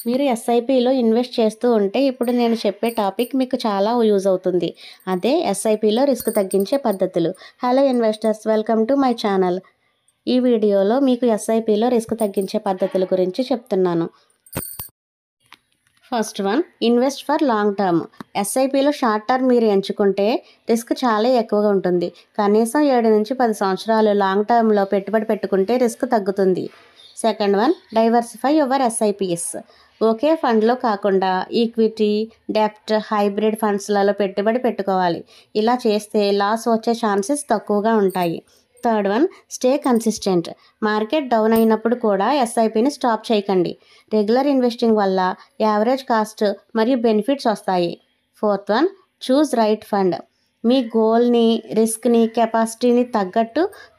మీరు ఎస్ఐపిలో ఇన్వెస్ట్ చేస్తూ ఉంటే ఇప్పుడు నేను చెప్పే టాపిక్ మీకు చాలా యూజ్ అవుతుంది. అదే ఎస్ఐపిలో రిస్క్ తగ్గించే పద్ధతులు. Hello investors, welcome to my channel. ఈ వీడియోలో మీకు ఎస్ఐపిలో రిస్క్ తగ్గించే పద్ధతుల గురించి చెప్తున్నాను. First one, invest for long term. ఎస్ఐపిలో షార్ట్ టర్మ్ మీరు ఎంచుకుంటే రిస్క్ చాలా ఎక్కువగా ఉంటుంది. కనీసం 7 నుంచి 10 సంవత్సరాలు లాంగ్ టర్మ్లో పెట్టుబడి పెట్టుకుంటే రిస్క్ తగ్గుతుంది. Second one, diversify your SIPs. ఒకే ఫండ్లో కాకుండా ఈక్విటీ, డెప్ట్, హైబ్రిడ్ ఫండ్స్లలో పెట్టుబడి పెట్టుకోవాలి. ఇలా చేస్తే లాస్ వచ్చే ఛాన్సెస్ తక్కువగా ఉంటాయి. Third one, stay consistent. Market down అయినప్పుడు కూడా ఎస్ఐపిని స్టాప్ చేయకండి. రెగ్యులర్ ఇన్వెస్టింగ్ వల్ల యావరేజ్ కాస్ట్ మరియు బెనిఫిట్స్ వస్తాయి. Fourth one, choose right fund. మీ గోల్ని, రిస్క్ని, కెపాసిటీని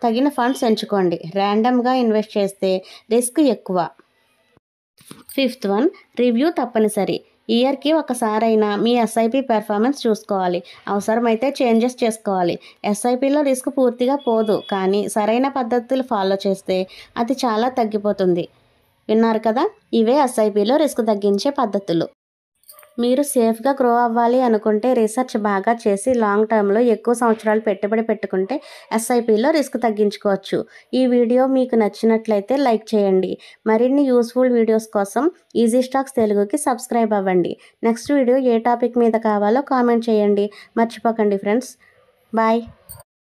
తగిన ఫండ్స్ ఎంచుకోండి. ర్యాండమ్గా ఇన్వెస్ట్ చేస్తే రిస్క్ ఎక్కువ. ఫిఫ్త్ వన్, రివ్యూ తప్పనిసరి. ఇయర్కి ఒకసారైనా మీ ఎస్ఐపి పెర్ఫార్మెన్స్ చూసుకోవాలి. అవసరమైతే చేంజెస్ చేసుకోవాలి. ఎస్ఐపిలో రిస్క్ పూర్తిగా పోదు, కానీ సరైన పద్ధతులు ఫాలో చేస్తే అది చాలా తగ్గిపోతుంది. విన్నారు కదా, ఇవే ఎస్ఐపిలో రిస్క్ తగ్గించే పద్ధతులు. మీరు సేఫ్గా గ్రో అవ్వాలి అనుకుంటే రీసెర్చ్ బాగా చేసి లాంగ్ టర్మ్లో ఎక్కువ సంవత్సరాలు పెట్టుబడి పెట్టుకుంటే ఎస్ఐపిలో రిస్క్ తగ్గించుకోవచ్చు. ఈ వీడియో మీకు నచ్చినట్లయితే లైక్ చేయండి. మరిన్ని యూస్ఫుల్ వీడియోస్ కోసం ఈజీ స్టాక్స్ తెలుగుకి సబ్స్క్రైబ్ అవ్వండి. నెక్స్ట్ వీడియో ఏ టాపిక్ మీద కావాలో కామెంట్ చేయండి. మర్చిపోకండి ఫ్రెండ్స్. బాయ్.